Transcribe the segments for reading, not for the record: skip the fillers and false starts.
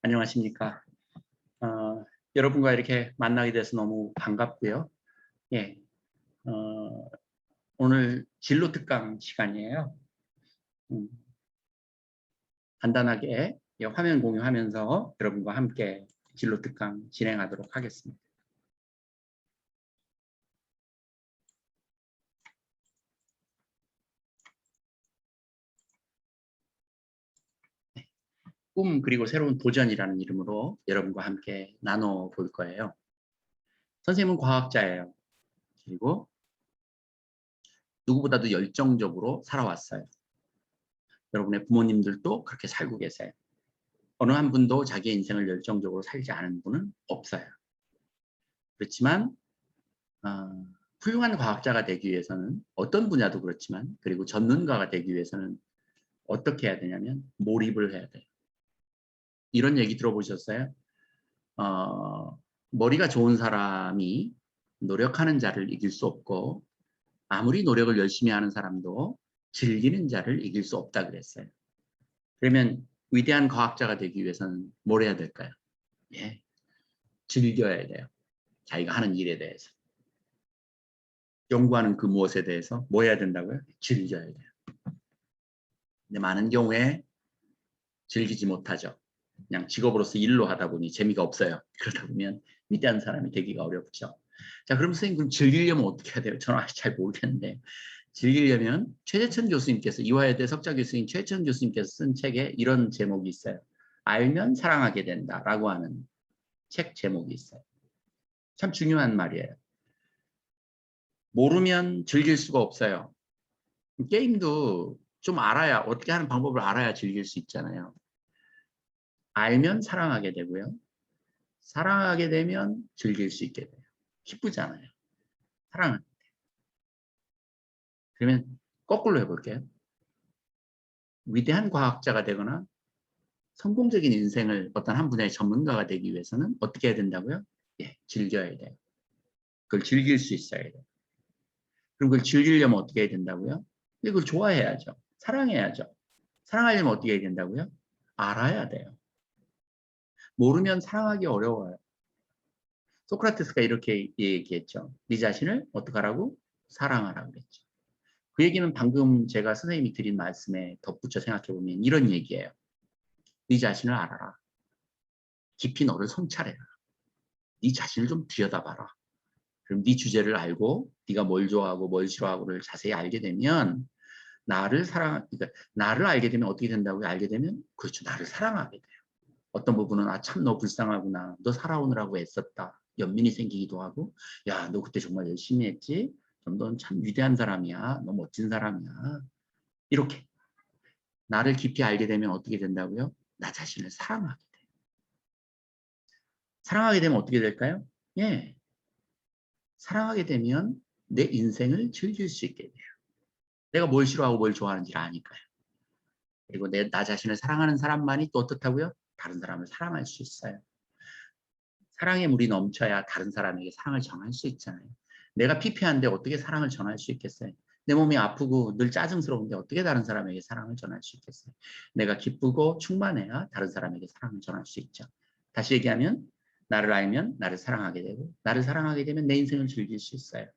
안녕하십니까. 여러분과 이렇게 만나게 돼서 너무 반갑고요. 예, 오늘 진로 특강 시간이에요. 간단하게 화면 공유하면서 여러분과 함께 진로 특강 진행하도록 하겠습니다. 꿈 그리고 새로운 도전이라는 이름으로 여러분과 함께 나눠볼 거예요. 선생님은 과학자예요. 그리고 누구보다도 열정적으로 살아왔어요. 여러분의 부모님들도 그렇게 살고 계세요. 어느 한 분도 자기의 인생을 열정적으로 살지 않은 분은 없어요. 그렇지만 훌륭한 과학자가 되기 위해서는 어떤 분야도 그렇지만 그리고 전문가가 되기 위해서는 어떻게 해야 되냐면 몰입을 해야 돼요. 이런 얘기 들어보셨어요? 머리가 좋은 사람이 노력하는 자를 이길 수 없고 아무리 노력을 열심히 하는 사람도 즐기는 자를 이길 수 없다 그랬어요. 그러면 위대한 과학자가 되기 위해서는 뭘 해야 될까요? 예, 즐겨야 돼요. 자기가 하는 일에 대해서. 연구하는 그 무엇에 대해서 뭐 해야 된다고요? 즐겨야 돼요. 근데 많은 경우에 즐기지 못하죠. 그냥 직업으로서 일로 하다 보니 재미가 없어요. 그러다 보면 위대한 사람이 되기가 어렵죠. 자, 그럼 선생님 그럼 즐기려면 어떻게 해야 돼요? 저는 아직 잘 모르겠는데 즐기려면 최재천 교수님께서 이화여대 석좌 교수인 최재천 교수님께서 쓴 책에 이런 제목이 있어요. 알면 사랑하게 된다라고 하는 책 제목이 있어요. 참 중요한 말이에요. 모르면 즐길 수가 없어요. 게임도 좀 알아야, 어떻게 하는 방법을 알아야 즐길 수 있잖아요. 알면 사랑하게 되고요. 사랑하게 되면 즐길 수 있게 돼요. 기쁘잖아요. 사랑을. 그러면 거꾸로 해볼게요. 위대한 과학자가 되거나 성공적인 인생을 어떤 한 분야의 전문가가 되기 위해서는 어떻게 해야 된다고요? 예, 즐겨야 돼요. 그걸 즐길 수 있어야 돼요. 그럼 그걸 즐기려면 어떻게 해야 된다고요? 그걸 좋아해야죠. 사랑해야죠. 사랑하려면 어떻게 해야 된다고요? 알아야 돼요. 모르면 사랑하기 어려워요. 소크라테스가 이렇게 얘기했죠. 네 자신을 어떻게 하라고? 사랑하라고 그랬죠. 그 얘기는 방금 제가 선생님이 드린 말씀에 덧붙여 생각해보면 이런 얘기예요. 네 자신을 알아라. 깊이 너를 성찰해라. 네 자신을 좀 들여다봐라. 그럼 네 주제를 알고 네가 뭘 좋아하고 뭘 싫어하고를 자세히 알게 되면 그러니까 나를 알게 되면 어떻게 된다고요? 알게 되면 그렇죠. 나를 사랑하게 돼요. 어떤 부분은 참 너 불쌍하구나. 너 살아오느라고 애썼다. 연민이 생기기도 하고 야, 너 그때 정말 열심히 했지? 넌 참 위대한 사람이야. 너 멋진 사람이야. 이렇게 나를 깊이 알게 되면 어떻게 된다고요? 나 자신을 사랑하게 돼요. 사랑하게 되면 어떻게 될까요? 예, 사랑하게 되면 내 인생을 즐길 수 있게 돼요. 내가 뭘 싫어하고 뭘 좋아하는지를 아니까요. 그리고 나 자신을 사랑하는 사람만이 또 어떻다고요? 다른 사람을 사랑할 수 있어요. 사랑의 물이 넘쳐야 다른 사람에게 사랑을 전할 수 있잖아요. 내가 피폐한데 어떻게 사랑을 전할 수 있겠어요? 내 몸이 아프고 늘 짜증스러운데 어떻게 다른 사람에게 사랑을 전할 수 있겠어요? 내가 기쁘고 충만해야 다른 사람에게 사랑을 전할 수 있죠. 다시 얘기하면 나를 알면 나를 사랑하게 되고 나를 사랑하게 되면 내 인생을 즐길 수 있어요.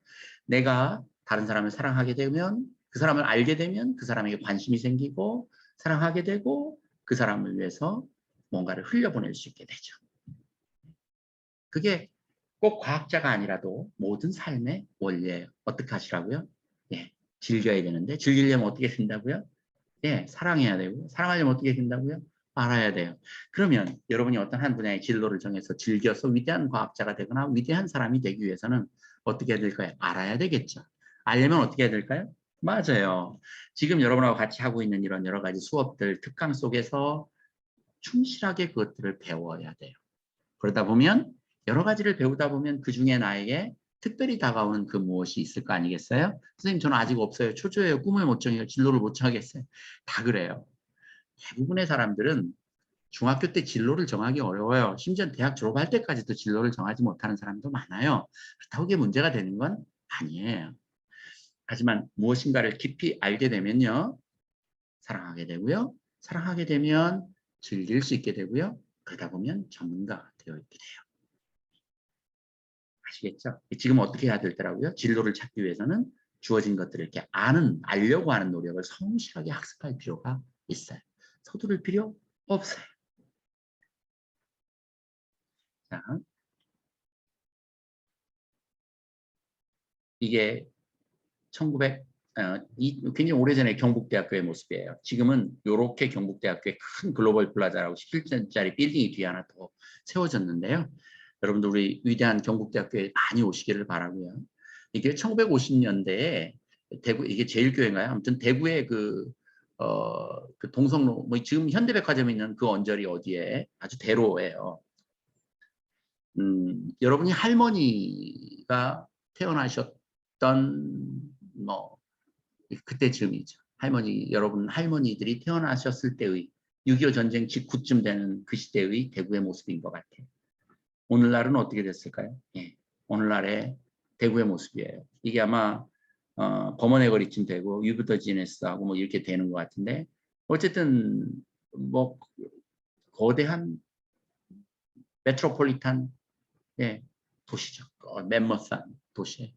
내가 다른 사람을 사랑하게 되면 그 사람을 알게 되면 그 사람에게 관심이 생기고 사랑하게 되고 그 사람을 위해서 뭔가를 흘려보낼 수 있게 되죠. 그게 꼭 과학자가 아니라도 모든 삶의 원리예요. 어떻게 하시라고요? 예, 즐겨야 되는데 즐기려면 어떻게 된다고요? 예, 사랑해야 되고 사랑하려면 어떻게 된다고요? 알아야 돼요. 그러면 여러분이 어떤 한 분야의 진로를 정해서 즐겨서 위대한 과학자가 되거나 위대한 사람이 되기 위해서는 어떻게 해야 될까요? 알아야 되겠죠. 알려면 어떻게 해야 될까요? 맞아요. 지금 여러분하고 같이 하고 있는 이런 여러 가지 수업들, 특강 속에서 충실하게 그것들을 배워야 돼요. 그러다 보면 여러 가지를 배우다 보면 그중에 나에게 특별히 다가오는 그 무엇이 있을 거 아니겠어요? 선생님 저는 아직 없어요. 초조해요. 꿈을 못 정해요. 진로를 못 정하겠어요. 다 그래요. 대부분의 사람들은 중학교 때 진로를 정하기 어려워요. 심지어 대학 졸업할 때까지도 진로를 정하지 못하는 사람도 많아요. 그렇다고 그게 문제가 되는 건 아니에요. 하지만 무엇인가를 깊이 알게 되면요. 사랑하게 되고요. 사랑하게 되면 즐길 수 있게 되고요. 그러다 보면 전문가가 되어 있게 돼요. 아시겠죠? 지금 어떻게 해야 되더라고요? 진로를 찾기 위해서는 주어진 것들을 이렇게 알려고 하는 노력을 성실하게 학습할 필요가 있어요. 서두를 필요 없어요. 자, 이게 1900, 굉장히 오래전에 경북대학교의 모습이에요. 지금은 이렇게 경북대학교에 큰 글로벌 플라자라고 17층짜리 빌딩이 뒤에 하나 더 세워졌는데요. 여러분들 우리 위대한 경북대학교에 많이 오시기를 바라고요. 이게 1950년대에 대구, 이게 제일교회인가요? 아무튼 대구의 그 동성로, 뭐 지금 현대백화점에 있는 그 언저리 어디에 아주 대로예요. 여러분이 할머니가 태어나셨던 뭐 그때쯤이죠. 여러분 할머니들이 태어나셨을 때의 6.25 전쟁 직후쯤 되는 그 시대의 대구의 모습인 것 같아요. 오늘날은 어떻게 됐을까요? 예, 오늘날의 대구의 모습이에요. 이게 아마 범원의 거리쯤 되고 유부터 지네스하고 뭐 이렇게 되는 것 같은데 어쨌든 뭐 거대한 메트로폴리탄 예, 도시죠. 멤머스한 도시.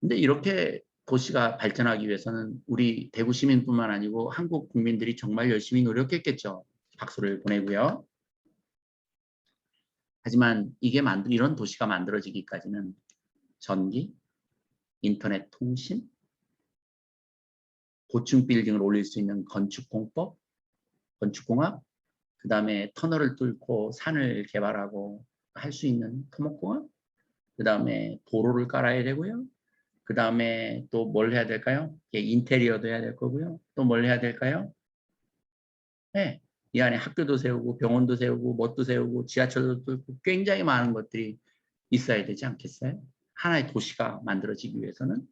근데 이렇게 도시가 발전하기 위해서는 우리 대구 시민뿐만 아니고 한국 국민들이 정말 열심히 노력했겠죠. 박수를 보내고요. 하지만 이런 도시가 만들어지기까지는 전기, 인터넷 통신, 고층 빌딩을 올릴 수 있는 건축공법, 건축공학, 그 다음에 터널을 뚫고 산을 개발하고 할 수 있는 토목공학, 그 다음에 도로를 깔아야 되고요. 그 다음에 또 뭘 해야 될까요? 인테리어도 해야 될 거고요. 또 뭘 해야 될까요? 네. 이 안에 학교도 세우고 병원도 세우고 뭣도 세우고 지하철도 뚫고 굉장히 많은 것들이 있어야 되지 않겠어요? 하나의 도시가 만들어지기 위해서는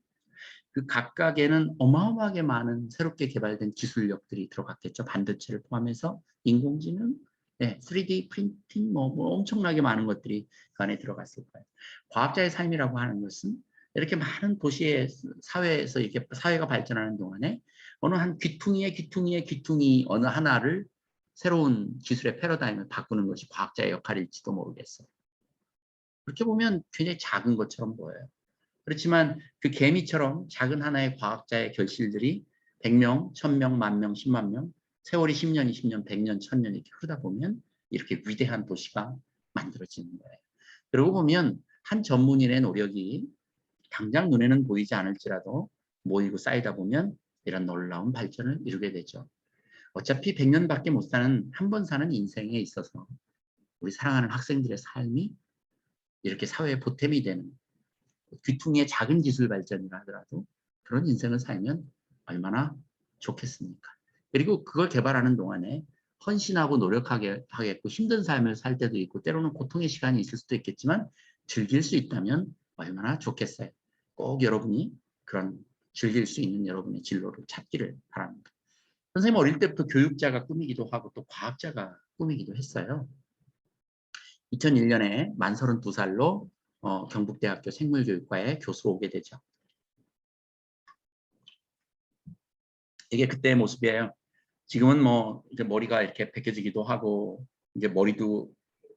그 각각에는 어마어마하게 많은 새롭게 개발된 기술력들이 들어갔겠죠. 반도체를 포함해서 인공지능, 네, 3D 프린팅 뭐 엄청나게 많은 것들이 그 안에 들어갔을 거예요. 과학자의 삶이라고 하는 것은 이렇게 많은 도시의 사회에서 이렇게 사회가 발전하는 동안에 어느 한 귀퉁이 어느 하나를 새로운 기술의 패러다임을 바꾸는 것이 과학자의 역할일지도 모르겠어요. 그렇게 보면 굉장히 작은 것처럼 보여요. 그렇지만 그 개미처럼 작은 하나의 과학자의 결실들이 100명, 1000명, 10,000명, 10만 명, 세월이 10년, 20년, 100년, 1000년 이렇게 흐르다 보면 이렇게 위대한 도시가 만들어지는 거예요. 그러고 보면 한 전문인의 노력이 당장 눈에는 보이지 않을지라도 모이고 쌓이다 보면 이런 놀라운 발전을 이루게 되죠. 어차피 100년밖에 못 사는 한 번 사는 인생에 있어서 우리 사랑하는 학생들의 삶이 이렇게 사회의 보탬이 되는 귀퉁이의 작은 기술 발전이라 하더라도 그런 인생을 살면 얼마나 좋겠습니까? 그리고 그걸 개발하는 동안에 헌신하고 노력하게 하겠고 힘든 삶을 살 때도 있고 때로는 고통의 시간이 있을 수도 있겠지만 즐길 수 있다면 얼마나 좋겠어요. 꼭 여러분이 그런 즐길 수 있는 여러분의 진로를 찾기를 바랍니다. 선생님 어릴 때부터 교육자가 꿈이기도 하고 또 과학자가 꿈이기도 했어요. 2001년에 만 32살로 경북대학교 생물교육과에 교수로 오게 되죠. 이게 그때의 모습이에요. 지금은 뭐 이제 머리가 이렇게 벗겨지기도 하고 이제 머리도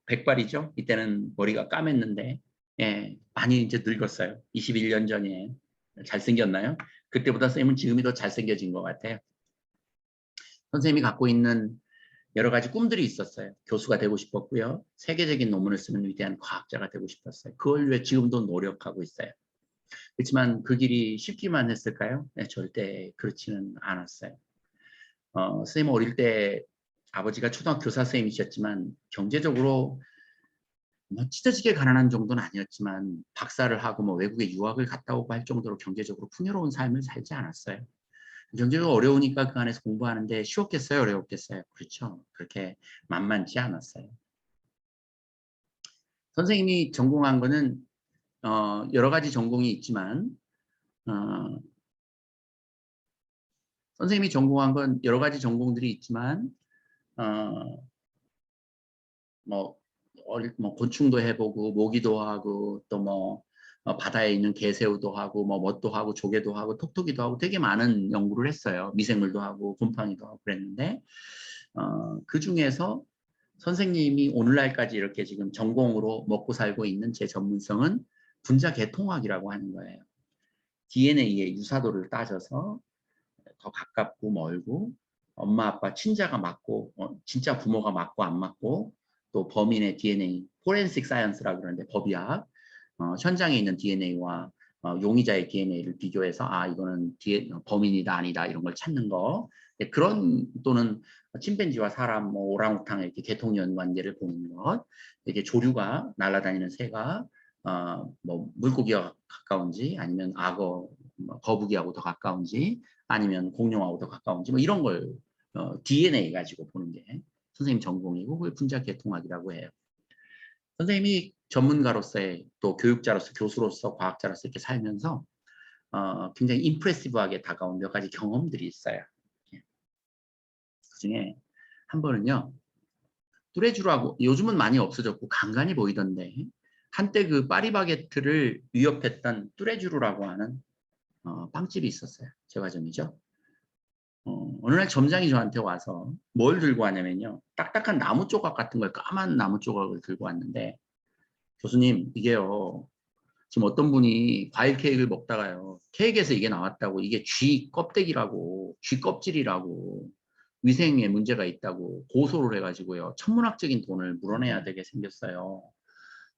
백발이죠. 이때는 머리가 까맸는데 예, 많이 이제 늙었어요. 21년 전에 잘생겼나요? 그때보다 선생님은 지금이 더 잘생겨진 것 같아요. 선생님이 갖고 있는 여러 가지 꿈들이 있었어요. 교수가 되고 싶었고요. 세계적인 논문을 쓰는 위대한 과학자가 되고 싶었어요. 그걸 위해 지금도 노력하고 있어요. 그렇지만 그 길이 쉽기만 했을까요? 네, 절대 그렇지는 않았어요. 선생님 어릴 때 아버지가 초등학교 교사 선생님이셨지만 경제적으로 뭐 찢어지게 가난한 정도는 아니었지만 박사를 하고 뭐 외국에 유학을 갔다 오고 할 정도로 경제적으로 풍요로운 삶을 살지 않았어요. 경제가 어려우니까 그 안에서 공부하는데 쉬웠겠어요? 어려웠겠어요? 그렇죠. 그렇게 만만치 않았어요. 선생님이 전공한 거는 여러 가지 전공이 있지만 어, 선생님이 전공한 건 여러 가지 전공들이 있지만 어, 뭐, 뭐 곤충도 해보고 모기도 하고 또 뭐 바다에 있는 개새우도 하고 뭐 뭣도 하고 조개도 하고 톡톡이도 하고 되게 많은 연구를 했어요. 미생물도 하고 곰팡이도 하고 그랬는데 그 중에서 선생님이 오늘날까지 이렇게 지금 전공으로 먹고 살고 있는 제 전문성은 분자 계통학이라고 하는 거예요. DNA의 유사도를 따져서 더 가깝고 멀고 엄마 아빠 친자가 맞고 진짜 부모가 맞고 안 맞고 또 범인의 DNA 포렌식 사이언스라고 그러는데 법의학 현장에 있는 DNA와 용의자의 DNA를 비교해서 아 이거는 범인이다 아니다 이런 걸 찾는 거 그런 또는 침팬지와 사람 뭐 오랑우탕의 이렇게 계통연 관계를 보는 것 이렇게 조류가 날아다니는 새가 뭐 물고기와 가까운지 아니면 악어 거북이하고 더 가까운지 아니면 공룡하고 더 가까운지 뭐 이런 걸 DNA 가지고 보는 게 선생님 전공이고 그걸 분자 계통학이라고 해요. 선생님이 전문가로서의 또 교육자로서 교수로서 과학자로서 이렇게 살면서 굉장히 임프레시브하게 다가온 몇 가지 경험들이 있어요. 그중에 한 번은요. 뚜레쥬라고 요즘은 많이 없어졌고 간간히 보이던데 한때 그 파리바게트를 위협했던 뚜레쥬라고 하는 빵집이 있었어요. 제과점이죠. 어느 날 점장이 저한테 와서 뭘 들고 왔냐면요. 딱딱한 나무 조각 같은 걸 까만 나무 조각을 들고 왔는데 교수님 이게요. 지금 어떤 분이 과일 케이크를 먹다가요. 케이크에서 이게 나왔다고 이게 쥐 껍데기라고 쥐 껍질이라고 위생에 문제가 있다고 고소를 해가지고요. 천문학적인 돈을 물어내야 되게 생겼어요.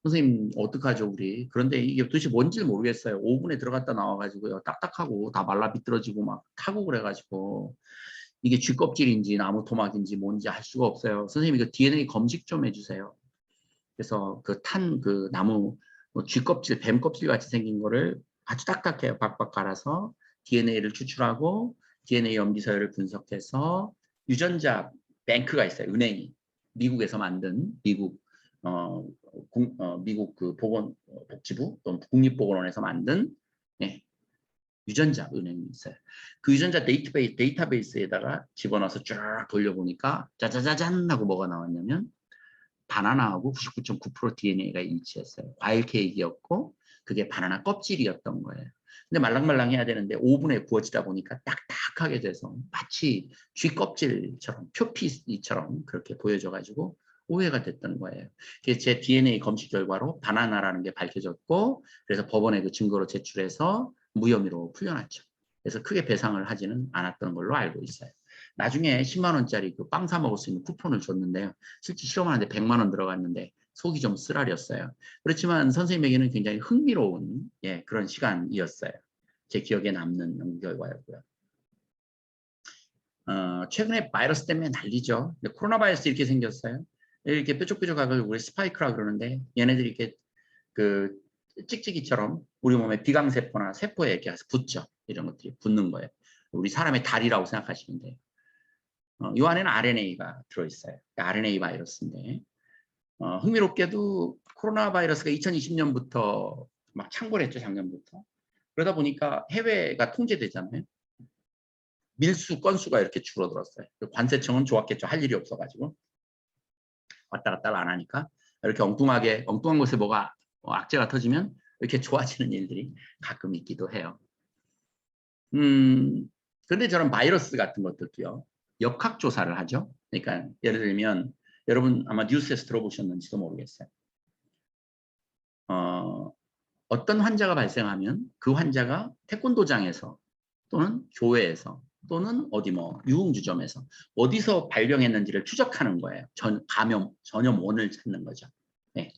선생님 어떡하죠 우리. 그런데 이게 도대체 뭔지 모르겠어요. 오븐에 들어갔다 나와가지고요. 딱딱하고 다 말라 비틀어지고 막 타고 그래가지고 이게 쥐 껍질인지 나무 토막인지 뭔지 알 수가 없어요. 선생님 이거 DNA 검식 좀 해주세요. 그래서 그 탄 그 나무 쥐 껍질, 뱀 껍질 같이 생긴 거를 아주 딱딱해요. 박박 갈아서 DNA를 추출하고 DNA 염기서열을 분석해서 유전자 뱅크가 있어요. 은행이 미국에서 만든 미국 그 복지부 또는 국립보건원에서 만든 예, 유전자 은행이 있어요. 그 유전자 데이터베이스에다가 집어넣어서 쫙 돌려보니까 짜자자잔 하고 뭐가 나왔냐면 바나나하고 99.9% DNA가 일치했어요. 과일 케이크였고 그게 바나나 껍질이었던 거예요. 근데 말랑말랑해야 되는데 오븐에 구워지다 보니까 딱딱하게 돼서 마치 쥐 껍질처럼 표피처럼 그렇게 보여져가지고 오해가 됐던 거예요. 그래서 제 DNA 검식 결과로 바나나라는 게 밝혀졌고 그래서 법원에 그 증거로 제출해서 무혐의로 풀려났죠. 그래서 크게 배상을 하지는 않았던 걸로 알고 있어요. 나중에 10만 원짜리 그 빵 사 먹을 수 있는 쿠폰을 줬는데요. 실제 실험하는데 100만 원 들어갔는데 속이 좀 쓰라렸어요. 그렇지만 선생님에게는 굉장히 흥미로운 그런 시간이었어요. 제 기억에 남는 결과였고요. 최근에 바이러스 때문에 난리죠. 코로나 바이러스 이렇게 생겼어요. 이렇게 뾰족뾰족하고 우리 스파이크라 그러는데 얘네들이 이렇게 그 찍찍이처럼 우리 몸에 비강세포나 세포에 이렇게 가서 붙죠. 이런 것들이 붙는 거예요. 우리 사람의 다리라고 생각하시면 돼요. 이 안에는 RNA가 들어있어요. RNA 바이러스인데 흥미롭게도 코로나 바이러스가 2020년부터 막 창궐했죠. 작년부터. 그러다 보니까 해외가 통제되잖아요. 밀수 건수가 이렇게 줄어들었어요. 관세청은 좋았겠죠. 할 일이 없어가지고 왔다 갔다 안 하니까 이렇게 엉뚱한 곳에 뭐가 악재가 터지면 이렇게 좋아지는 일들이 가끔 있기도 해요. 그런데 저런 바이러스 같은 것들도요. 역학조사를 하죠. 그러니까 예를 들면 여러분 아마 뉴스에서 들어보셨는지도 모르겠어요. 어떤 환자가 발생하면 그 환자가 태권도장에서 또는 교회에서 또는 어디 뭐 유흥주점에서 어디서 발병했는지를 추적하는 거예요. 전염원을 찾는 거죠. 네.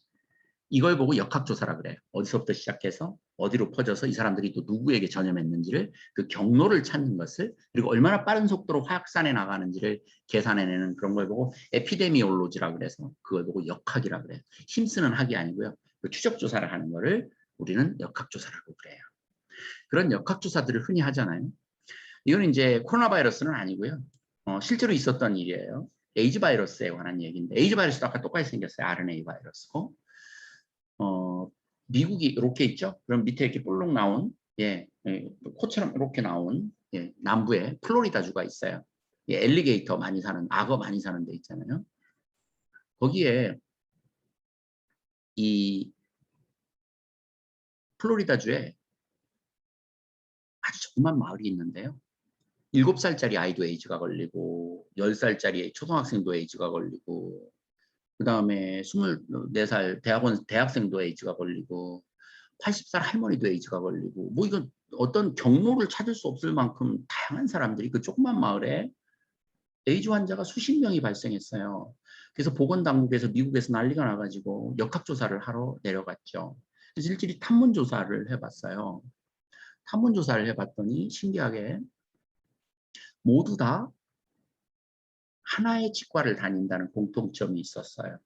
이걸 보고 역학조사라 그래요. 어디서부터 시작해서 어디로 퍼져서 이 사람들이 또 누구에게 전염했는지를 그 경로를 찾는 것을 그리고 얼마나 빠른 속도로 확산해 나가는지를 계산해내는 그런 걸 보고 에피데미올로지라 그래서 그걸 보고 역학이라 그래요. 힘쓰는 학이 아니고요. 그 추적조사를 하는 거를 우리는 역학조사라고 그래요. 그런 역학조사들을 흔히 하잖아요. 이건 이제 코로나 바이러스는 아니고요. 실제로 있었던 일이에요. 에이즈 바이러스에 관한 얘기인데 에이즈 바이러스도 아까 똑같이 생겼어요. RNA 바이러스고 미국이 이렇게 있죠. 그럼 밑에 이렇게 볼록 나온 코처럼 이렇게 나온 남부에 플로리다주가 있어요. 엘리게이터 많이 사는 악어 많이 사는 데 있잖아요. 거기에 이 플로리다주에 아주 조그만 마을이 있는데요. 7살짜리 아이도 에이즈가 걸리고 10살짜리 초등학생도 에이즈가 걸리고 그 다음에 24살 대학생도 에이즈가 걸리고 80살 할머니도 에이즈가 걸리고 뭐 이건 어떤 경로를 찾을 수 없을 만큼 다양한 사람들이 그 조그만 마을에 에이즈 환자가 수십 명이 발생했어요. 그래서 보건당국에서 미국에서 난리가 나가지고 역학조사를 하러 내려갔죠. 그래서 일일이 탐문조사를 해봤어요. 탐문조사를 해봤더니 신기하게 모두 다 하나의 치과를 다닌다는 공통점이 있었어요.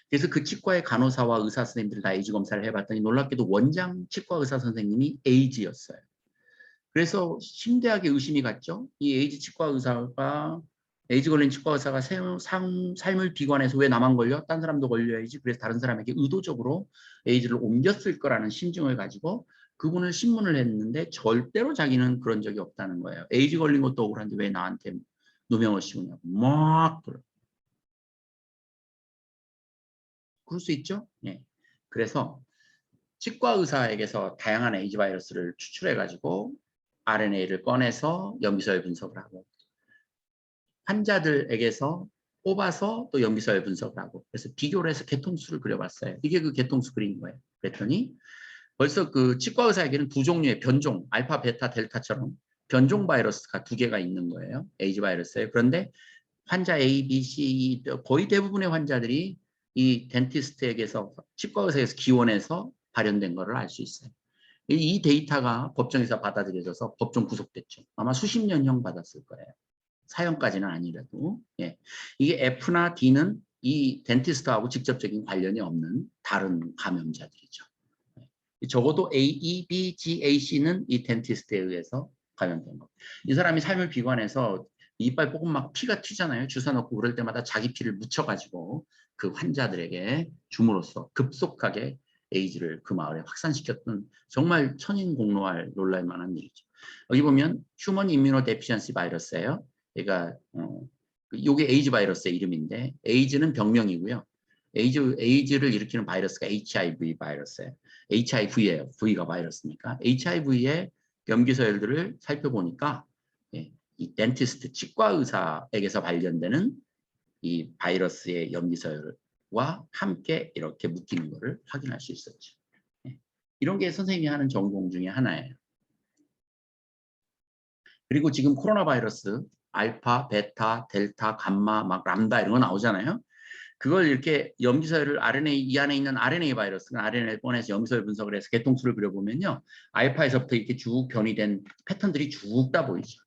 그래서 그 치과의 간호사와 의사 선생님들이 다 에이즈 검사를 해봤더니 놀랍게도 원장 치과 의사 선생님이 에이즈였어요. 그래서 심대하게 의심이 갔죠. 이 에이즈 치과 의사가 에이즈 걸린 치과 의사가 삶을 비관해서 왜 나만 걸려? 딴 사람도 걸려야지. 그래서 다른 사람에게 의도적으로 에이즈를 옮겼을 거라는 심증을 가지고 그분을 신문을 했는데 절대로 자기는 그런 적이 없다는 거예요. 에이즈 걸린 것도 억울한데 왜 나한테 누명을 씌우냐고 막 그럴 수 있죠. 예. 그래서 치과 의사에게서 다양한 에이즈 바이러스를 추출해 가지고 RNA를 꺼내서 염기서열 분석을 하고 환자들에게서 뽑아서 또 염기서열 분석을 하고 그래서 비교를 해서 개통수를 그려봤어요. 이게 그 개통수 그린 거예요. 그랬더니 벌써 그 치과 의사에게는 두 종류의 변종, 알파, 베타, 델타처럼 변종 바이러스가 두 개가 있는 거예요. 에이즈 바이러스에. 그런데 환자 A, B, C 거의 대부분의 환자들이 이 덴티스트에게서 치과 의사에서 기원해서 발현된 것을 알 수 있어요. 이 데이터가 법정에서 받아들여져서 법정 구속됐죠. 아마 수십 년형 받았을 거예요. 사형까지는 아니라도. 예. 이게 F나 D는 이 덴티스트하고 직접적인 관련이 없는 다른 감염자들이죠. 적어도 A, E, B, G, A, C는 이 덴티스트에 의해서 감염된 거. 이 사람이 삶을 비관해서 이빨 뽑으면 막 피가 튀잖아요. 주사 넣고 그럴 때마다 자기 피를 묻혀가지고 그 환자들에게 줌으로써 급속하게 에이즈를 그 마을에 확산시켰던 정말 천인공노할 놀랄 만한 일이죠. 여기 보면 휴먼 이뮤노 데피션시 바이러스예요. 얘가 이게 에이즈 바이러스의 이름인데 에이즈는 병명이고요. 에이즈를 일으키는 바이러스가 HIV 바이러스예요. HIV예요. V가 바이러스니까. HIV의 염기서열들을 살펴보니까 예, 이 덴티스트 치과 의사에게서 발견되는 이 바이러스의 염기서열과 함께 이렇게 묶이는 것을 확인할 수 있었죠. 예, 이런 게 선생님이 하는 전공 중에 하나예요. 그리고 지금 코로나 바이러스 알파, 베타, 델타, 감마, 막 람다 이런 거 나오잖아요. 그걸 이렇게 염기서열을 이 안에 있는 RNA 바이러스가 RNA를 꺼내서 염기서열 분석을 해서 개통수를 그려보면요. 알파에서부터 이렇게 쭉 변이된 패턴들이 쭉 다 보이죠.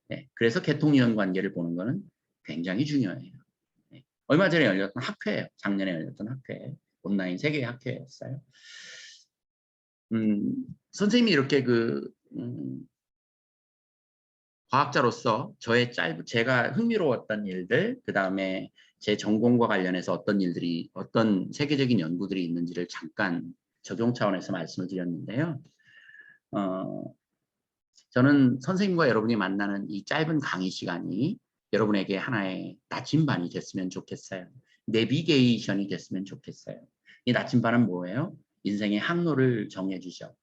네, 그래서 개통이론 관계를 보는 거는 굉장히 중요해요. 네, 얼마 전에 열렸던 학회예요. 작년에 열렸던 학회. 온라인 세계 학회였어요. 선생님이 이렇게 과학자로서 제가 흥미로웠던 일들, 그 다음에 제 전공과 관련해서 어떤 세계적인 연구들이 있는지를 잠깐 적용 차원에서 말씀을 드렸는데요. 저는 선생님과 여러분이 만나는 이 짧은 강의 시간이 여러분에게 하나의 나침반이 됐으면 좋겠어요. 내비게이션이 됐으면 좋겠어요. 이 나침반은 뭐예요? 인생의 항로를 정해주죠.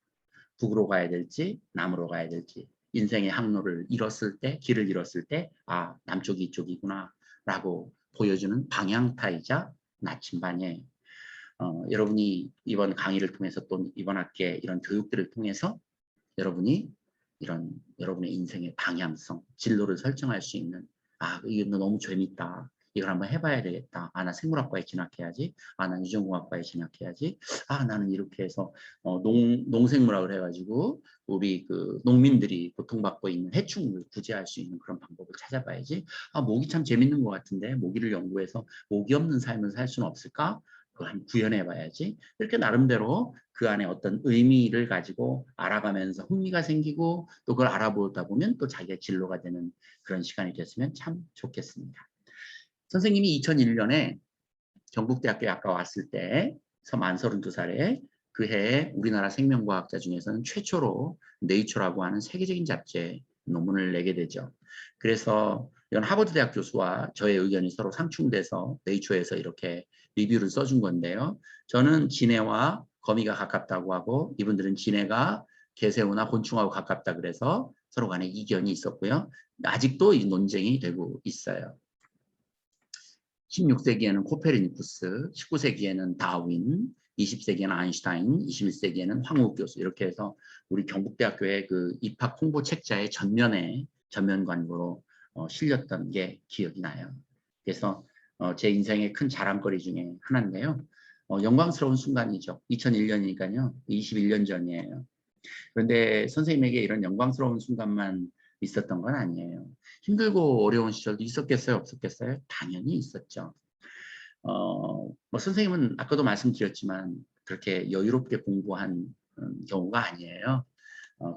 북으로 가야 될지 남으로 가야 될지 인생의 항로를 잃었을 때 길을 잃었을 때 아 남쪽이 이쪽이구나 라고 보여주는 방향타이자 나침반이에요. 여러분이 이번 강의를 통해서 또 이번 학기에 이런 교육들을 통해서 여러분이 여러분의 인생의 방향성, 진로를 설정할 수 있는 이게 너무 재밌다. 이걸 한번 해봐야 되겠다. 나 생물학과에 진학해야지. 난 유전공학과에 진학해야지. 나는 이렇게 해서 농생물학을 해가지고 우리 그 농민들이 고통받고 있는 해충을 구제할 수 있는 그런 방법을 찾아봐야지. 모기 참 재밌는 것 같은데 모기를 연구해서 모기 없는 삶을 살 수는 없을까? 그걸 한번 구현해봐야지. 이렇게 나름대로 그 안에 어떤 의미를 가지고 알아가면서 흥미가 생기고 또 그걸 알아보다 보면 또 자기의 진로가 되는 그런 시간이 됐으면 참 좋겠습니다. 선생님이 2001년에 경북대학교에 아까 왔을 때 만 32살에 그 해에 우리나라 생명과학자 중에서는 최초로 네이처라고 하는 세계적인 잡지에 논문을 내게 되죠. 그래서 이건 하버드 대학 교수와 저의 의견이 서로 상충돼서 네이처에서 이렇게 리뷰를 써준 건데요. 저는 진해와 거미가 가깝다고 하고 이분들은 진해가 개새우나 곤충하고 가깝다 그래서 서로 간에 이견이 있었고요. 아직도 이 논쟁이 되고 있어요. 16세기에는 코페르니쿠스, 19세기에는 다윈, 20세기에는 아인슈타인, 21세기에는 황우 교수 이렇게 해서 우리 경북대학교의 그 입학 홍보 책자의 전면 광고로 실렸던 게 기억이 나요. 그래서 제 인생의 큰 자랑거리 중에 하나인데요. 영광스러운 순간이죠. 2001년이니까요. 21년 전이에요. 그런데 선생님에게 이런 영광스러운 순간만 있었던 건 아니에요. 힘들고 어려운 시절도 있었겠어요? 없었겠어요? 당연히 있었죠. 뭐 선생님은 아까도 말씀드렸지만 그렇게 여유롭게 공부한 경우가 아니에요.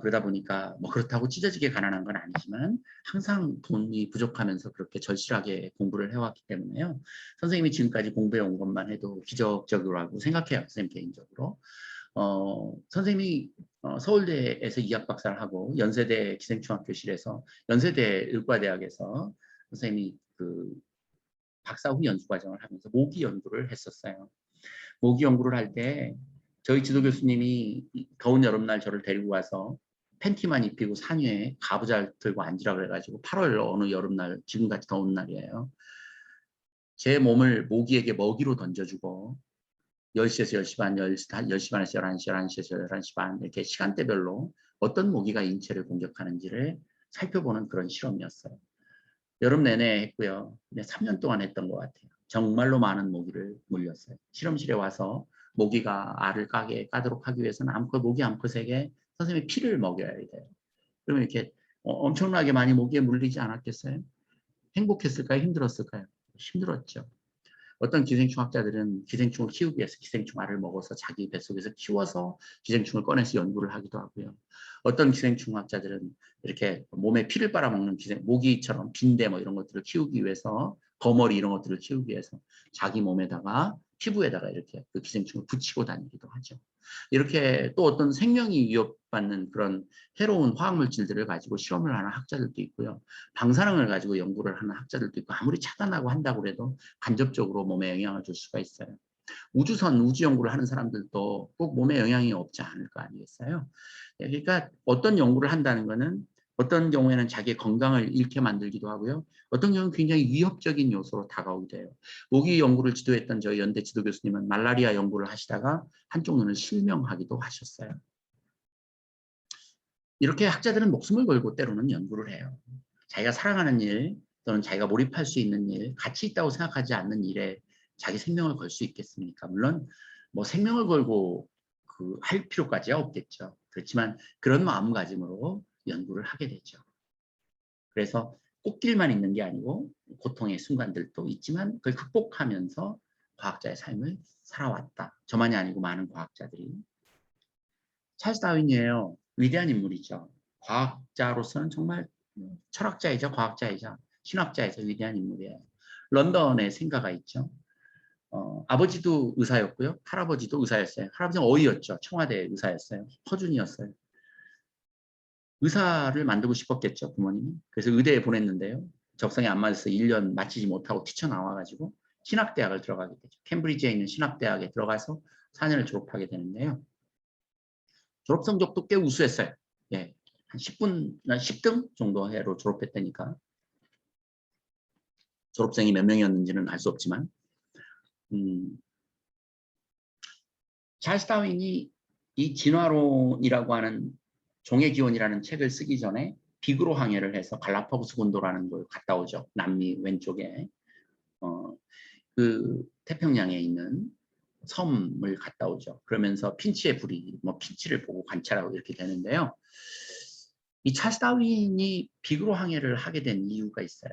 그러다 보니까 뭐 그렇다고 찢어지게 가난한 건 아니지만 항상 돈이 부족하면서 그렇게 절실하게 공부를 해왔기 때문에요. 선생님이 지금까지 공부해 온 것만 해도 기적적이라고 생각해요. 선생님 개인적으로. 선생님이 서울대에서 이학 박사를 하고 연세대 기생충학교실에서 연세대 의과대학에서 선생님이 그 박사 후 연수 과정을 하면서 모기 연구를 했었어요. 모기 연구를 할 때 저희 지도 교수님이 더운 여름날 저를 데리고 와서 팬티만 입히고 산 위에 가부좌를 들고 앉으라 그래가지고 8월 어느 여름날 지금같이 더운 날이에요. 제 몸을 모기에게 먹이로 던져주고 10시에서 10시 반, 10시 반에서 11시, 11시에서 11시 반 이렇게 시간대별로 어떤 모기가 인체를 공격하는지를 살펴보는 그런 실험이었어요. 여름 내내 했고요. 3년 동안 했던 것 같아요. 정말로 많은 모기를 물렸어요. 실험실에 와서 모기가 알을 까도록 하기 위해서는 모기 암컷에게 선생님이 피를 먹여야 돼요. 그러면 이렇게 엄청나게 많이 모기에 물리지 않았겠어요? 행복했을까요? 힘들었을까요? 힘들었죠. 어떤 기생충학자들은 기생충을 키우기 위해서 기생충 알을 먹어서 자기 뱃속에서 키워서 기생충을 꺼내서 연구를 하기도 하고요. 어떤 기생충학자들은 이렇게 몸에 피를 빨아먹는 모기처럼 빈대 뭐 이런 것들을 키우기 위해서 거머리 이런 것들을 키우기 위해서 자기 몸에다가 피부에다가 이렇게 그 기생충을 붙이고 다니기도 하죠. 이렇게 또 어떤 생명이 위협받는 그런 해로운 화학물질들을 가지고 실험을 하는 학자들도 있고요. 방사능을 가지고 연구를 하는 학자들도 있고 아무리 차단하고 한다고 해도 간접적으로 몸에 영향을 줄 수가 있어요. 우주선, 우주 연구를 하는 사람들도 꼭 몸에 영향이 없지 않을 거 아니겠어요? 그러니까 어떤 연구를 한다는 것은 어떤 경우에는 자기의 건강을 잃게 만들기도 하고요. 어떤 경우는 굉장히 위협적인 요소로 다가오기도 해요. 모기 연구를 지도했던 저희 연대 지도 교수님은 말라리아 연구를 하시다가 한쪽 눈을 실명하기도 하셨어요. 이렇게 학자들은 목숨을 걸고 때로는 연구를 해요. 자기가 사랑하는 일 또는 자기가 몰입할 수 있는 일, 가치 있다고 생각하지 않는 일에 자기 생명을 걸 수 있겠습니까? 물론 뭐 생명을 걸고 할 필요까지야 없겠죠. 그렇지만 그런 마음가짐으로 연구를 하게 되죠. 그래서 꽃길만 있는 게 아니고 고통의 순간들도 있지만 그걸 극복하면서 과학자의 삶을 살아왔다. 저만이 아니고 많은 과학자들이. 찰스 다윈이에요. 위대한 인물이죠. 과학자로서는 정말 철학자이자 과학자이자 신학자이자 위대한 인물이에요. 런던에 생가가 있죠. 아버지도 의사였고요. 할아버지도 의사였어요. 할아버지는 어이였죠. 청와대 의사였어요. 허준이었어요. 의사를 만들고 싶었겠죠, 부모님이. 그래서 의대에 보냈는데요. 적성에 안 맞아서 1년 마치지 못하고 뛰쳐나와가지고 신학대학을 들어가게 되죠. 캠브리지에 있는 신학대학에 들어가서 4년을 졸업하게 되는데요. 졸업 성적도 꽤 우수했어요. 예, 한 10등 정도 해로 졸업했다니까. 졸업생이 몇 명이었는지는 알 수 없지만. 찰스 다윈이 이 진화론이라고 하는 종의 기원이라는 책을 쓰기 전에 비그로 항해를 해서 갈라파고스 군도라는 걸 갔다 오죠. 남미 왼쪽에. 그 태평양에 있는 섬을 갔다 오죠. 그러면서 핀치의 부리, 뭐 핀치를 보고 관찰하고 이렇게 되는데요. 이 찰스 다윈이 비그로 항해를 하게 된 이유가 있어요.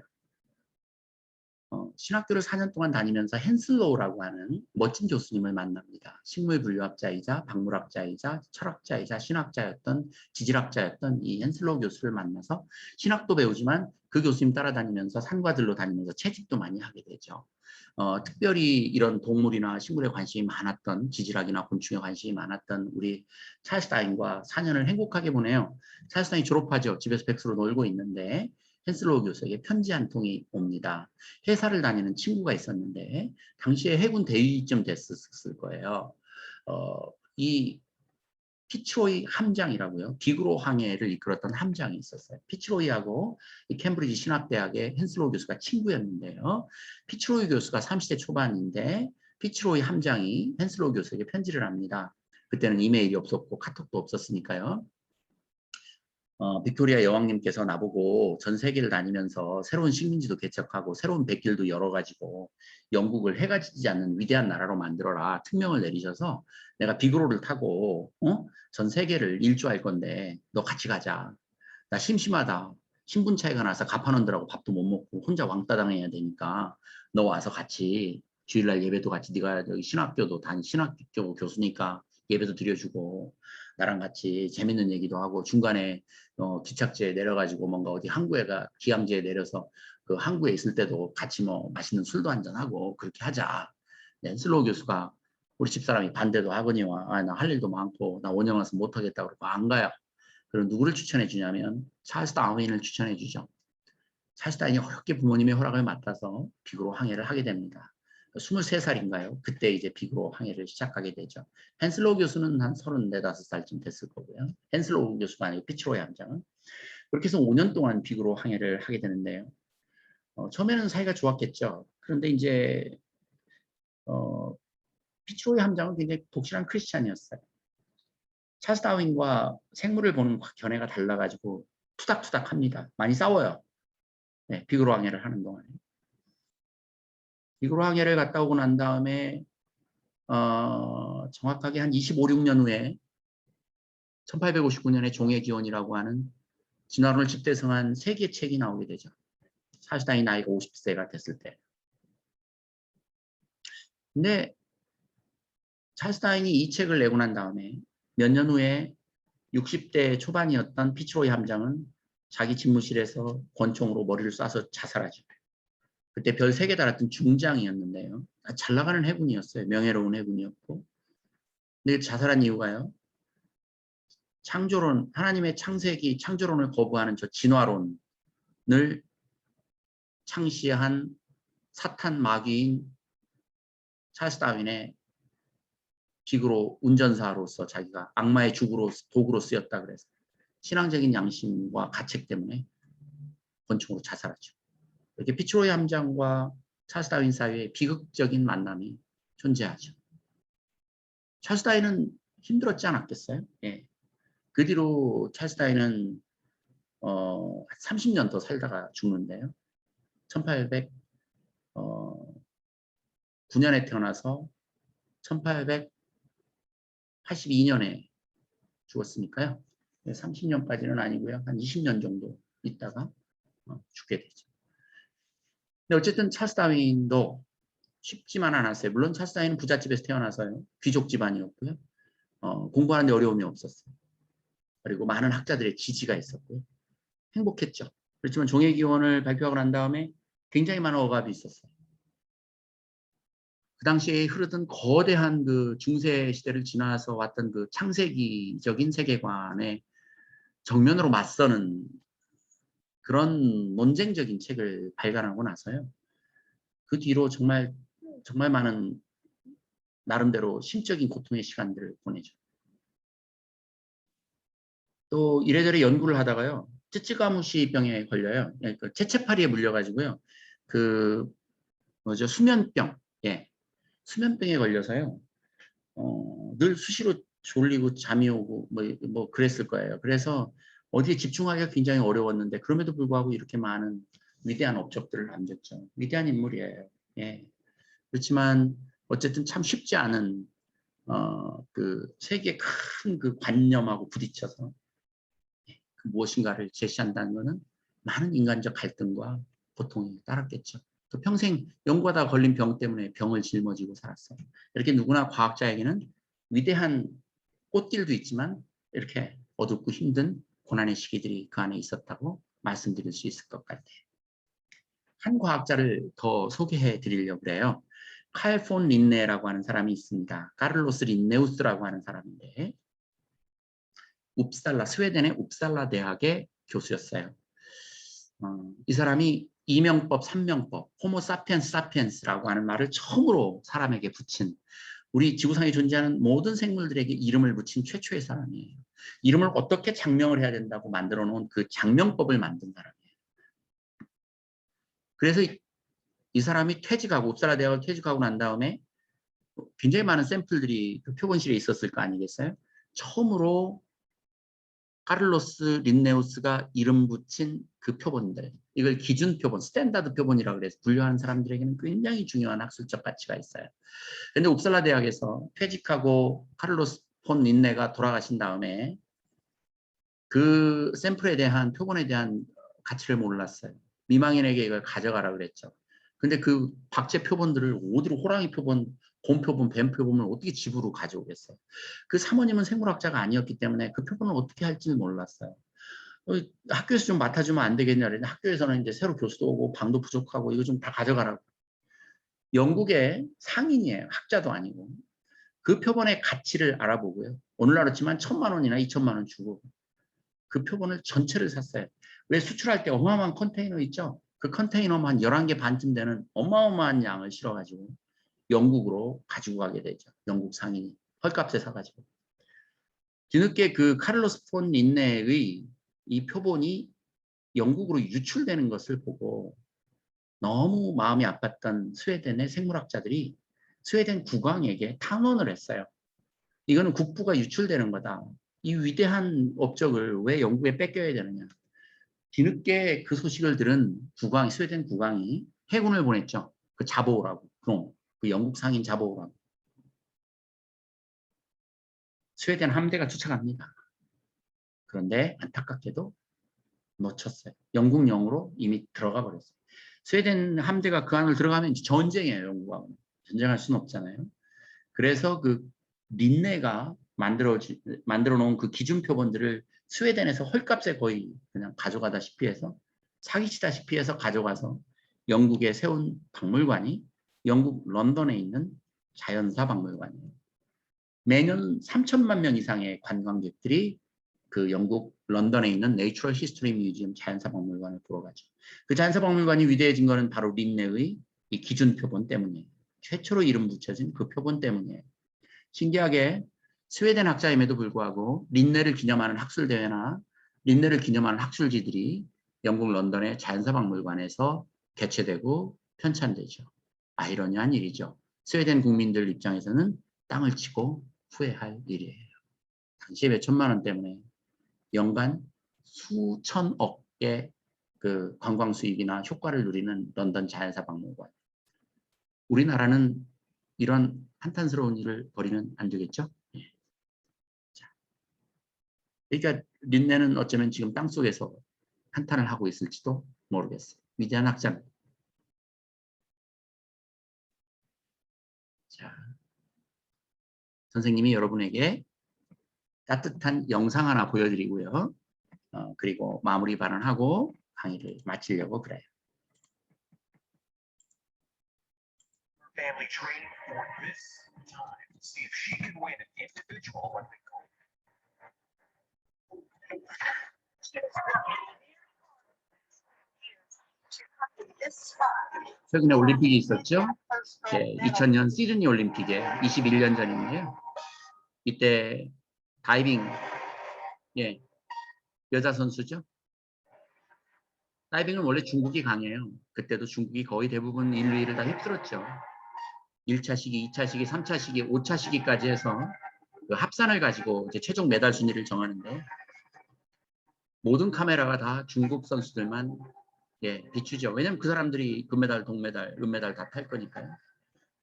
신학교를 4년 동안 다니면서 헨슬로우라고 하는 멋진 교수님을 만납니다. 식물분류학자이자 박물학자이자 철학자이자 신학자였던 지질학자였던 이 헨슬로우 교수를 만나서 신학도 배우지만 그 교수님 따라다니면서 산과 들로 다니면서 채집도 많이 하게 되죠. 특별히 이런 동물이나 식물에 관심이 많았던 지질학이나 곤충에 관심이 많았던 우리 찰스 다윈과 4년을 행복하게 보내요. 찰스 다윈이 졸업하죠. 집에서 백수로 놀고 있는데 헨슬로우 교수에게 편지 한 통이 옵니다. 회사를 다니는 친구가 있었는데 당시에 해군 대위쯤 됐을 거예요. 이 피츠로이 함장이라고요. 비그로 항해를 이끌었던 함장이 있었어요. 피츠로이하고 이 캠브리지 신학대학의 헨슬로우 교수가 친구였는데요. 피츠로이 교수가 30대 초반인데 피츠로이 함장이 헨슬로우 교수에게 편지를 합니다. 그때는 이메일이 없었고 카톡도 없었으니까요. 빅토리아 여왕님께서 나보고 전 세계를 다니면서 새로운 식민지도 개척하고 새로운 백길도 열어가지고 영국을 해가 지지 않는 위대한 나라로 만들어라 특명을 내리셔서 내가 비그로를 타고 전 세계를 일주할 건데 너 같이 가자. 나 심심하다. 신분 차이가 나서 가판원들하고 밥도 못 먹고 혼자 왕따 당해야 되니까 너 와서 같이 주일날 예배도 같이 네가 여기 신학교도 신학교 교수니까 예배도 드려주고 나랑 같이 재밌는 얘기도 하고 중간에 기착지에 내려가지고 뭔가 어디 항구에가 기항지에 내려서 그 항구에 있을 때도 같이 뭐 맛있는 술도 한잔하고 그렇게 하자. 네, 슬로우 교수가 우리 집사람이 반대도 하거니와 나 할 일도 많고 나 원영 와서 못하겠다 그러고 안 가요. 그럼 누구를 추천해 주냐면 찰스 다윈을 추천해 주죠. 찰스 다윈이 어렵게 부모님의 허락을 맡아서 비그로 항해를 하게 됩니다. 23살인가요? 그때 이제 비그로 항해를 시작하게 되죠. 헨슬로우 교수는 한 34~5살쯤 됐을 거고요. 헨슬로우 교수가 아니고 피츠로이 함장은. 그렇게 해서 5년 동안 비그로 항해를 하게 되는데요. 처음에는 사이가 좋았겠죠. 그런데 이제 피츠로이 함장은 굉장히 독실한 크리스찬이었어요. 찰스 다윈과 생물을 보는 견해가 달라가지고 투닥투닥합니다. 많이 싸워요. 네, 비그로 항해를 하는 동안에. 비그로 항해를 갔다 오고 난 다음에 정확하게 한 25, 6년 후에 1859년에 종의기원이라고 하는 진화론을 집대성한 세 개의 책이 나오게 되죠. 찰스 다윈 나이가 50세가 됐을 때. 근데 찰스 다윈이 이 책을 내고 난 다음에 몇 년 후에 60대 초반이었던 피츠로이 함장은 자기 집무실에서 권총으로 머리를 쏴서 자살하죠. 그때 별 3개 달았던 중장이었는데요. 잘 나가는 해군이었어요. 명예로운 해군이었고. 근데 자살한 이유가요. 창조론, 하나님의 창세기, 창조론을 거부하는 저 진화론을 창시한 사탄 마귀인 찰스 다윈의 비그로 운전사로서 자기가 악마의 도구로 쓰였다 그래서 신앙적인 양심과 가책 때문에 권총으로 자살하죠. 이렇게 피츠로이 함장과 찰스 다윈 사이에 비극적인 만남이 존재하죠. 찰스 다윈은 힘들었지 않았겠어요? 예. 그 뒤로 찰스 다윈은 30년 더 살다가 죽는데요. 1809년에 태어나서 1882년에 죽었으니까요. 30년까지는 아니고요. 한 20년 정도 있다가 죽게 되죠. 근데 어쨌든 찰스 다윈도 쉽지만 않았어요. 물론 찰스 다윈은 부잣집에서 태어나서요. 귀족 집안이었고요. 공부하는데 어려움이 없었어요. 그리고 많은 학자들의 지지가 있었고요. 행복했죠. 그렇지만 종의기원을 발표하고 난 다음에 굉장히 많은 억압이 있었어요. 그 당시에 흐르던 거대한 그 중세 시대를 지나서 왔던 그 창세기적인 세계관에 정면으로 맞서는 그런 논쟁적인 책을 발간하고 나서요. 그 뒤로 정말 많은 나름대로 심적인 고통의 시간들을 보내죠. 또 이래저래 연구를 하다가요. 쯔쯔가무시병에 걸려요. 그 채채파리에 물려가지고요. 그 뭐죠? 수면병. 예. 수면병에 걸려서요. 늘 수시로 졸리고 잠이 오고 뭐 그랬을 거예요. 그래서 어디에 집중하기가 굉장히 어려웠는데 그럼에도 불구하고 이렇게 많은 위대한 업적들을 남겼죠. 위대한 인물이에요. 예. 그렇지만 어쨌든 참 쉽지 않은 그 세계의 큰 그 관념하고 부딪혀서 그 무엇인가를 제시한다는 것은 많은 인간적 갈등과 고통이 따랐겠죠. 또 평생 연구하다 걸린 병 때문에 병을 짊어지고 살았어요. 이렇게 누구나 과학자에게는 위대한 꽃길도 있지만 이렇게 어둡고 힘든 고난의 시기들이 그 안에 있었다고 말씀드릴 수 있을 것 같아요. 한 과학자를 더 소개해 드리려고 해요. 칼 폰 린네라고 하는 사람이 있습니다. 카를로스 린네우스라고 하는 사람인데 스웨덴의 웁살라 대학의 교수였어요. 이 사람이 이명법, 삼명법, 호모 사피엔스 사피엔스라고 하는 말을 처음으로 사람에게 붙인 우리 지구상에 존재하는 모든 생물들에게 이름을 붙인 최초의 사람이에요. 이름을 어떻게 장명을 해야 된다고 만들어 놓은 그 장명법을 만든 사람이에요. 그래서 이 사람이 퇴직하고 웁살라 대학을 퇴직하고 난 다음에 굉장히 많은 샘플들이 그 표본실에 있었을 거 아니겠어요? 처음으로 카를로스 린네우스가 이름 붙인 그 표본들, 이걸 기준 표본, 스탠다드 표본이라고 그래서 분류하는 사람들에게는 굉장히 중요한 학술적 가치가 있어요. 근데 웁살라 대학에서 퇴직하고 카를로스 폰 린네가 돌아가신 다음에 그 샘플에 대한 표본에 대한 가치를 몰랐어요. 미망인에게 이걸 가져가라 그랬죠. 근데 그 박제 표본들을 어디로 호랑이 표본, 곰 표본, 뱀 표본을 어떻게 집으로 가져오겠어요. 그 사모님은 생물학자가 아니었기 때문에 그 표본을 어떻게 할지 몰랐어요. 학교에서 좀 맡아주면 안 되겠냐 그랬는데 학교에서는 이제 새로 교수도 오고 방도 부족하고 이거 좀 다 가져가라고. 영국의 상인이에요. 학자도 아니고. 그 표본의 가치를 알아보고요. 오늘날로 치면 1,000만 원이나 2,000만 원 주고 그 표본을 전체를 샀어요. 왜 수출할 때 어마어마한 컨테이너 있죠? 그 컨테이너만 11개 반쯤 되는 어마어마한 양을 실어가지고 영국으로 가지고 가게 되죠. 영국 상인이 헐값에 사가지고. 뒤늦게 그 카를로스 폰 린네의 이 표본이 영국으로 유출되는 것을 보고 너무 마음이 아팠던 스웨덴의 생물학자들이 스웨덴 국왕에게 탄원을 했어요. 이거는 국부가 유출되는 거다. 이 위대한 업적을 왜 영국에 뺏겨야 되느냐. 뒤늦게 그 소식을 들은 국왕, 스웨덴 국왕이 해군을 보냈죠. 그 잡아오라고. 그 영국 상인 잡아오라고. 스웨덴 함대가 쫓아갑니다. 그런데 안타깝게도 놓쳤어요. 영국령으로 이미 들어가 버렸어요. 스웨덴 함대가 그 안으로 들어가면 전쟁이에요. 영국하고. 전쟁할 수는 없잖아요. 그래서 그 린네가 만들어 놓은 그 기준 표본들을 스웨덴에서 헐값에 거의 그냥 가져가다시피 해서 사기치다시피 해서 가져가서 영국에 세운 박물관이 영국 런던에 있는 자연사 박물관이에요. 매년 3천만 명 이상의 관광객들이 그 영국 런던에 있는 내추럴 히스토리 뮤지엄 자연사 박물관을 보러 가죠. 그 자연사 박물관이 위대해진 거는 바로 린네의 이 기준 표본 때문이에요. 최초로 이름 붙여진 그 표본 때문이에요. 신기하게 스웨덴 학자임에도 불구하고 린네를 기념하는 학술대회나 린네를 기념하는 학술지들이 영국 런던의 자연사박물관에서 개최되고 편찬되죠. 아이러니한 일이죠. 스웨덴 국민들 입장에서는 땅을 치고 후회할 일이에요. 당시에 몇 천만 원 때문에 연간 수천억의 그 관광 수익이나 효과를 누리는 런던 자연사박물관. 우리나라는 이런 한탄스러운 일을 벌이면 안 되겠죠? 예. 자, 그러니까 린네는 어쩌면 지금 땅속에서 한탄을 하고 있을지도 모르겠어요. 위대한 학자입니다. 자, 선생님이 여러분에게 따뜻한 영상 하나 보여드리고요. 그리고 마무리 발언하고 강의를 마치려고 그래요. Family training for this time to see if she can win an individual Olympic gold. 최근에 올림픽이 있었죠. 2000년 시드니 올림픽에 21년 전인데요. 이때 다이빙 여자 선수죠. 다이빙은 원래 중국이 강해요. 그때도 중국이 거의 대부분 인류를 다 휩쓸었죠. 1차 시기, 2차 시기, 3차 시기, 5차 시기까지 해서 그 합산을 가지고 이제 최종 메달 순위를 정하는데 모든 카메라가 다 중국 선수들만 비추죠. 왜냐면 그 사람들이 금메달, 동메달, 은메달 다 탈 거니까요.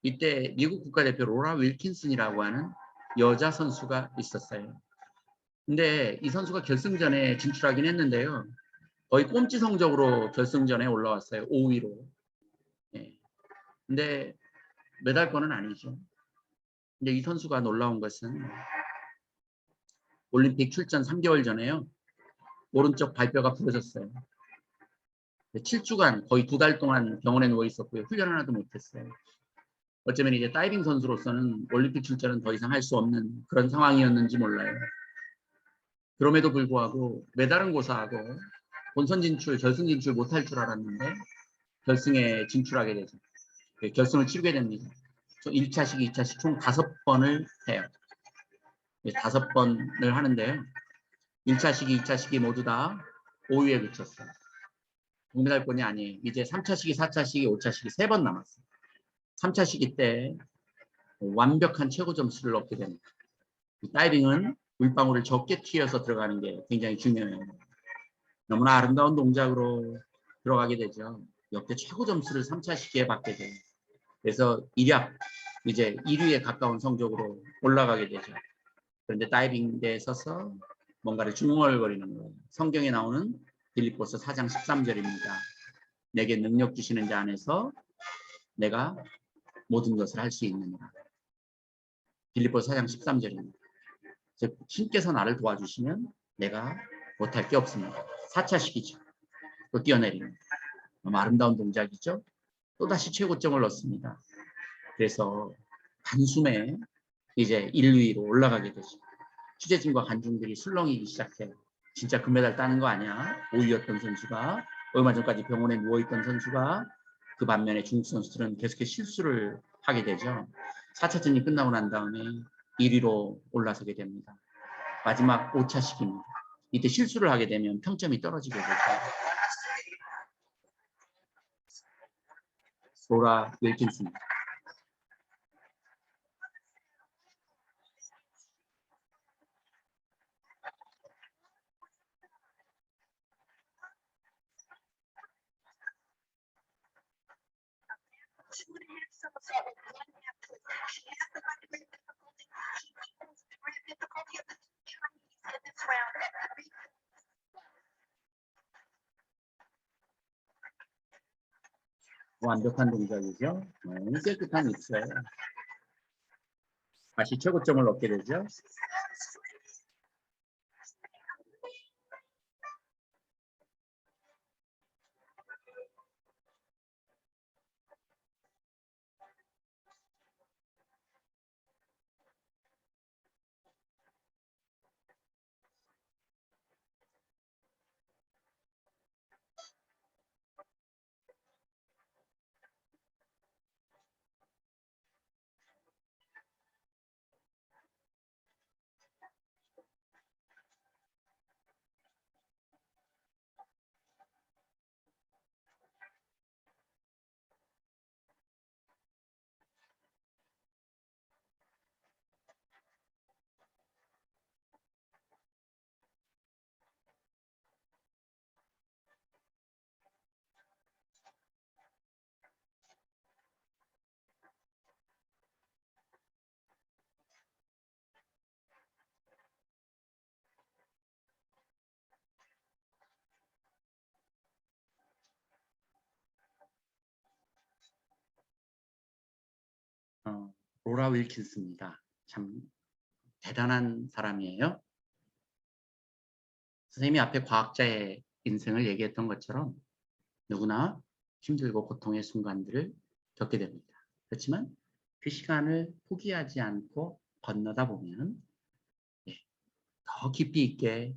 이때 미국 국가대표 로라 윌킨슨이라고 하는 여자 선수가 있었어요. 근데 이 선수가 결승전에 진출하긴 했는데요. 거의 꼼지 성적으로 결승전에 올라왔어요. 5위로. 근데 메달권은 아니죠. 근데 이 선수가 놀라운 것은 올림픽 출전 3개월 전에요. 오른쪽 발뼈가 부러졌어요. 7주간 거의 2달 동안 병원에 누워 있었고요. 훈련 하나도 못했어요. 어쩌면 이제 다이빙 선수로서는 올림픽 출전은 더 이상 할 수 없는 그런 상황이었는지 몰라요. 그럼에도 불구하고 메달은 고사하고 본선 진출, 결승 진출 못할 줄 알았는데 결승에 진출하게 되죠. 결승을 치르게 됩니다. 1차식, 2차식 총 5번을 해요. 5번을 하는데요. 1차식이, 2차식이 모두 다 5위에 그쳤어요. 동메달권이 아니에요. 이제 3차식이, 4차식이, 5차식이 3번 남았어요. 3차식이 때 완벽한 최고 점수를 얻게 됩니다. 이 다이빙은 물방울을 적게 튀어서 들어가는 게 굉장히 중요해요. 너무나 아름다운 동작으로 들어가게 되죠. 역대 최고 점수를 3차 시기에 받게 돼요. 그래서 일약 이제 1위에 가까운 성적으로 올라가게 되죠. 그런데 다이빙대에 서서 뭔가를 중얼거리는 거예요. 성경에 나오는 빌립보서 4장 13절입니다. 내게 능력 주시는 자 안에서 내가 모든 것을 할 수 있느니라. 빌립보서 4장 13절입니다. 즉 신께서 나를 도와주시면 내가 못할 게 없습니다. 4차식이죠. 또 뛰어내립니다. 너무 아름다운 동작이죠. 또다시 최고점을 얻습니다. 그래서 단숨에 이제 1위로 올라가게 되죠. 취재진과 관중들이 술렁이기 시작해요. 진짜 금메달 따는 거 아니야? 5위였던 선수가, 얼마 전까지 병원에 누워있던 선수가, 그 반면에 중국 선수들은 계속해서 실수를 하게 되죠. 4차전이 끝나고 난 다음에 1위로 올라서게 됩니다. 마지막 5차식입니다. 이때 실수를 하게 되면 평점이 떨어지게 되죠. 로라 윌킨슨. 완벽한 동작이죠. 깨끗한 입술. 다시 최고점을 얻게 되죠. 로라 윌킨스입니다. 참 대단한 사람이에요. 선생님이 앞에 과학자의 인생을 얘기했던 것처럼 누구나 힘들고 고통의 순간들을 겪게 됩니다. 그렇지만 그 시간을 포기하지 않고 건너다 보면 더 깊이 있게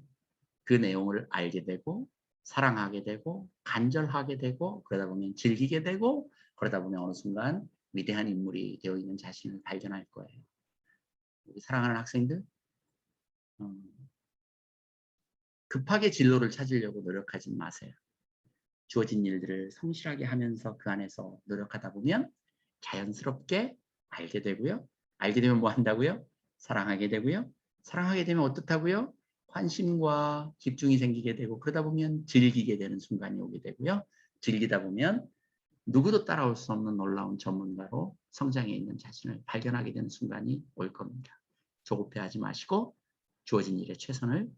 그 내용을 알게 되고 사랑하게 되고 간절하게 되고 그러다 보면 즐기게 되고 그러다 보면 어느 순간 위대한 인물이 되어 있는 자신을 발견할 거예요. 우리 사랑하는 학생들, 급하게 진로를 찾으려고 노력하지 마세요. 주어진 일들을 성실하게 하면서 그 안에서 노력하다 보면 자연스럽게 알게 되고요. 알게 되면 뭐 한다고요? 사랑하게 되고요. 사랑하게 되면 어떻다고요? 관심과 집중이 생기게 되고 그러다 보면 즐기게 되는 순간이 오게 되고요. 즐기다 보면 누구도 따라올 수 없는 놀라운 전문가로 성장해 있는 자신을 발견하게 되는 순간이 올 겁니다. 조급해하지 마시고 주어진 일에 최선을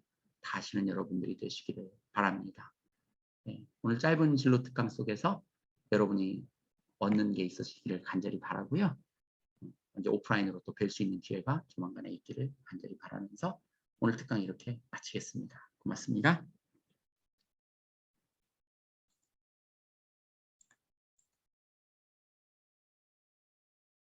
다하시는 여러분들이 되시기를 바랍니다. 네, 오늘 짧은 진로 특강 속에서 여러분이 얻는 게 있으시기를 간절히 바라고요. 이제 오프라인으로 또 뵐 수 있는 기회가 조만간에 있기를 간절히 바라면서 오늘 특강 이렇게 마치겠습니다. 고맙습니다.